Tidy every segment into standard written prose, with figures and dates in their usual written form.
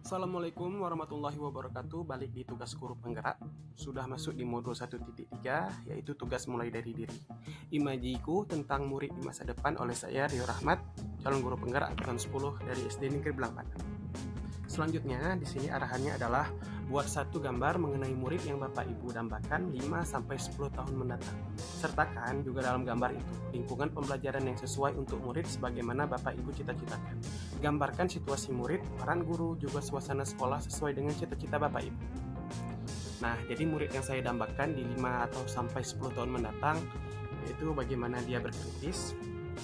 Assalamualaikum warahmatullahi wabarakatuh. Balik di tugas guru penggerak. Sudah masuk di modul 1.3, yaitu tugas mulai dari diri. Imajiku tentang murid di masa depan oleh saya Rio Rahmat, calon guru penggerak angkatan 10 dari SD Negeri Belangpan. Selanjutnya di sini arahannya adalah buat satu gambar mengenai murid yang Bapak Ibu dambakan 5-10 tahun mendatang. Sertakan juga dalam gambar itu lingkungan pembelajaran yang sesuai untuk murid sebagaimana Bapak Ibu cita-citakan. Gambarkan situasi murid, peran guru, juga suasana sekolah sesuai dengan cita-cita Bapak Ibu. Nah, jadi murid yang saya dambakan di 5 atau sampai 10 tahun mendatang yaitu bagaimana dia berkritis,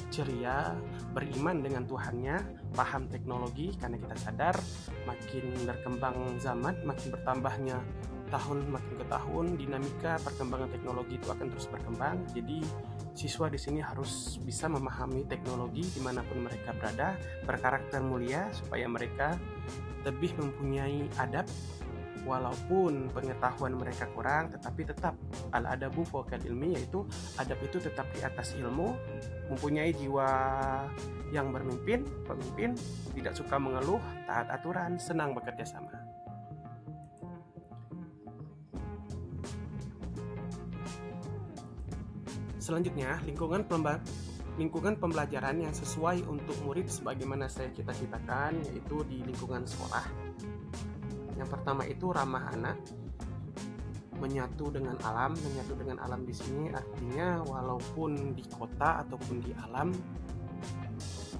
ceria, beriman dengan Tuhannya, paham teknologi karena kita sadar makin berkembang zaman, makin bertambahnya tahun makin ke tahun, dinamika perkembangan teknologi itu akan terus berkembang. Jadi siswa di sini harus bisa memahami teknologi dimanapun mereka berada, berkarakter mulia supaya mereka lebih mempunyai adab. Walaupun pengetahuan mereka kurang, tetapi tetap al-adabu fawqal ilmi, yaitu adab itu tetap di atas ilmu, mempunyai jiwa yang pemimpin, tidak suka mengeluh, taat aturan, senang bekerja sama. Selanjutnya, lingkungan pembelajaran yang sesuai untuk murid sebagaimana saya cita-citakan, yaitu di lingkungan sekolah. Yang pertama itu ramah anak, menyatu dengan alam. Menyatu dengan alam di sini artinya walaupun di kota ataupun di alam,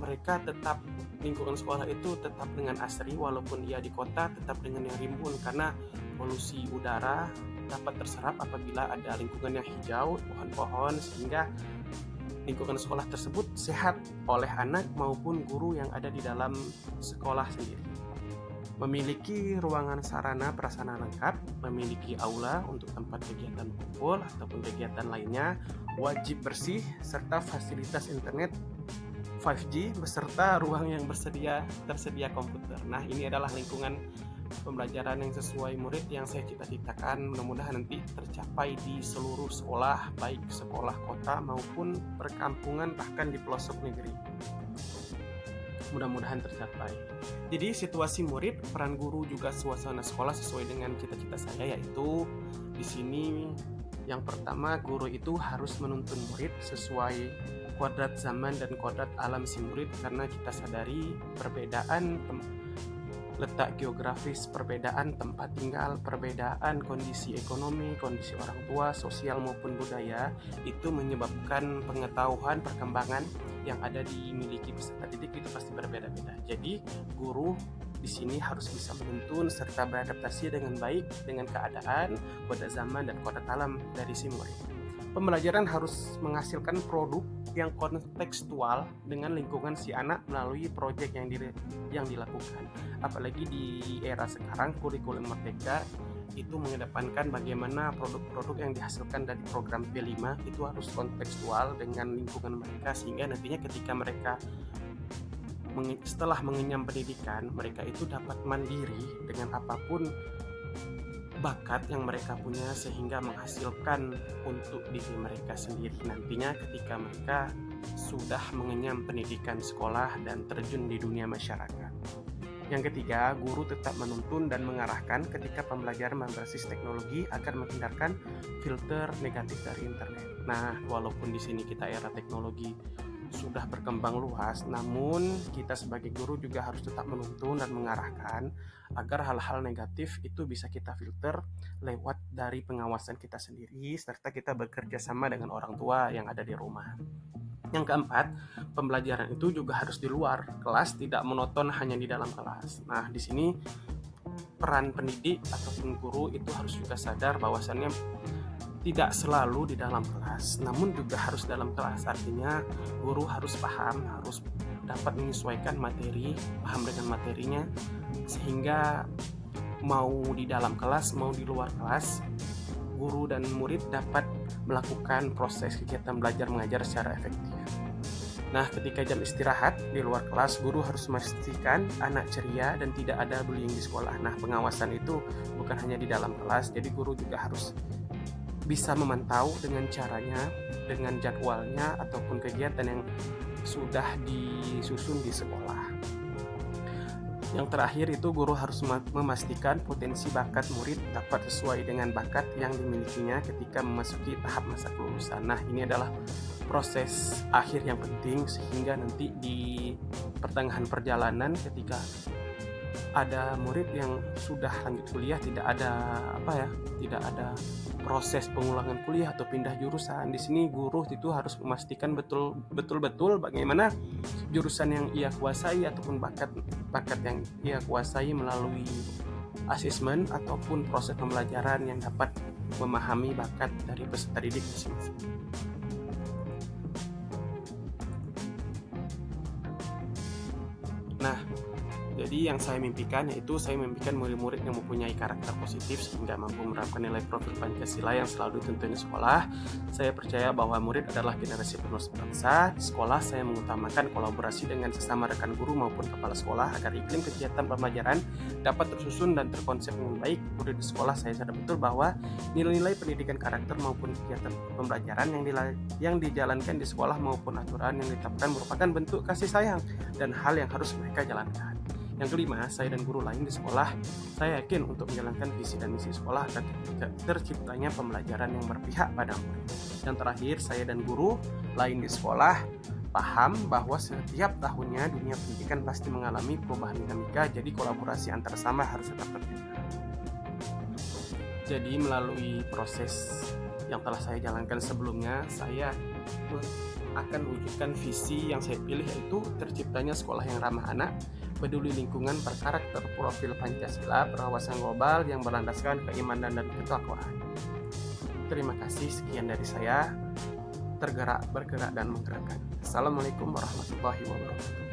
mereka tetap, lingkungan sekolah itu tetap dengan asri, walaupun dia di kota tetap dengan yang rimbun, karena polusi udara dapat terserap apabila ada lingkungan yang hijau, pohon-pohon, sehingga lingkungan sekolah tersebut sehat oleh anak maupun guru yang ada di dalam sekolah sendiri. Memiliki ruangan sarana prasarana lengkap, memiliki aula untuk tempat kegiatan kumpul ataupun kegiatan lainnya, wajib bersih, serta fasilitas internet 5G beserta ruang yang tersedia komputer. Nah, ini adalah lingkungan pembelajaran yang sesuai murid yang saya cita-citakan. Mudah-mudahan nanti tercapai di seluruh sekolah, baik sekolah kota maupun perkampungan, bahkan di pelosok negeri. Mudah-mudahan tercapai. Jadi situasi murid, peran guru, juga suasana sekolah sesuai dengan cita-cita saya, yaitu di sini yang pertama, guru itu harus menuntun murid sesuai kodrat zaman dan kodrat alam si murid, karena kita sadari perbedaan letak geografis, perbedaan tempat tinggal, perbedaan kondisi ekonomi, kondisi orang tua, sosial maupun budaya, itu menyebabkan pengetahuan, perkembangan yang ada dimiliki peserta didik itu pasti berbeda-beda. Jadi guru di sini harus bisa menuntun serta beradaptasi dengan baik dengan keadaan, kodrat zaman dan kodrat alam dari si murid. Pembelajaran harus menghasilkan produk yang kontekstual dengan lingkungan si anak melalui proyek yang dilakukan. Apalagi di era sekarang, kurikulum merdeka itu mengedepankan bagaimana produk-produk yang dihasilkan dari program P5 itu harus kontekstual dengan lingkungan mereka, sehingga nantinya ketika mereka setelah mengenyam pendidikan, mereka itu dapat mandiri dengan apapun bakat yang mereka punya, sehingga menghasilkan untuk diri mereka sendiri nantinya ketika mereka sudah mengenyam pendidikan sekolah dan terjun di dunia masyarakat. Yang ketiga, guru tetap menuntun dan mengarahkan ketika pembelajaran berbasis teknologi agar menghindarkan filter negatif dari internet. Nah, walaupun di sini kita era teknologi sudah berkembang luas, namun kita sebagai guru juga harus tetap menuntun dan mengarahkan agar hal-hal negatif itu bisa kita filter lewat dari pengawasan kita sendiri, serta kita bekerja sama dengan orang tua yang ada di rumah. Yang keempat, pembelajaran itu juga harus di luar kelas, tidak monoton hanya di dalam kelas. Nah, di sini peran pendidik ataupun guru itu harus juga sadar bahwasannya tidak selalu di dalam kelas, namun juga harus dalam kelas. Artinya guru harus paham, harus dapat menyesuaikan materi, paham dengan materinya, sehingga mau di dalam kelas, mau di luar kelas, guru dan murid dapat melakukan proses kegiatan belajar mengajar secara efektif. Nah, ketika jam istirahat di luar kelas, guru harus memastikan anak ceria dan tidak ada bullying di sekolah. Nah, pengawasan itu bukan hanya di dalam kelas, jadi guru juga harus bisa memantau dengan caranya, dengan jadwalnya ataupun kegiatan yang sudah disusun di sekolah. Yang terakhir itu guru harus memastikan potensi bakat murid dapat sesuai dengan bakat yang dimilikinya ketika memasuki tahap masa kelulusan. Nah, ini adalah proses akhir yang penting sehingga nanti di pertengahan perjalanan ketika ada murid yang sudah lanjut kuliah tidak ada proses pengulangan kuliah atau pindah jurusan. Di sini guru itu harus memastikan betul bagaimana jurusan yang ia kuasai ataupun bakat yang ia kuasai melalui asesmen ataupun proses pembelajaran yang dapat memahami bakat dari peserta didik masing-masing. Nah, jadi yang saya mimpikan yaitu saya mimpikan murid-murid yang mempunyai karakter positif sehingga mampu menerapkan nilai profil Pancasila yang selalu dituntun di sekolah. Saya percaya bahwa murid adalah generasi penerus bangsa. Di sekolah saya mengutamakan kolaborasi dengan sesama rekan guru maupun kepala sekolah agar iklim kegiatan pembelajaran dapat tersusun dan terkonsep dengan baik. Murid di sekolah saya sadar betul bahwa nilai-nilai pendidikan karakter maupun kegiatan pembelajaran yang dijalankan di sekolah maupun aturan yang ditetapkan merupakan bentuk kasih sayang dan hal yang harus mereka jalankan. Yang kelima, saya dan guru lain di sekolah, saya yakin untuk menjalankan visi dan misi sekolah akan terciptanya pembelajaran yang berpihak pada murid. Yang terakhir, saya dan guru lain di sekolah paham bahwa setiap tahunnya dunia pendidikan pasti mengalami perubahan dinamika, jadi kolaborasi antar sama harus tetap terjaga. Jadi melalui proses yang telah saya jalankan sebelumnya, saya akan wujudkan visi yang saya pilih yaitu terciptanya sekolah yang ramah anak, peduli lingkungan, berkarakter profil Pancasila, berwawasan global yang berlandaskan keimanan dan ketakwaan. Terima kasih, sekian dari saya. Tergerak, bergerak, dan menggerakkan. Assalamualaikum warahmatullahi wabarakatuh.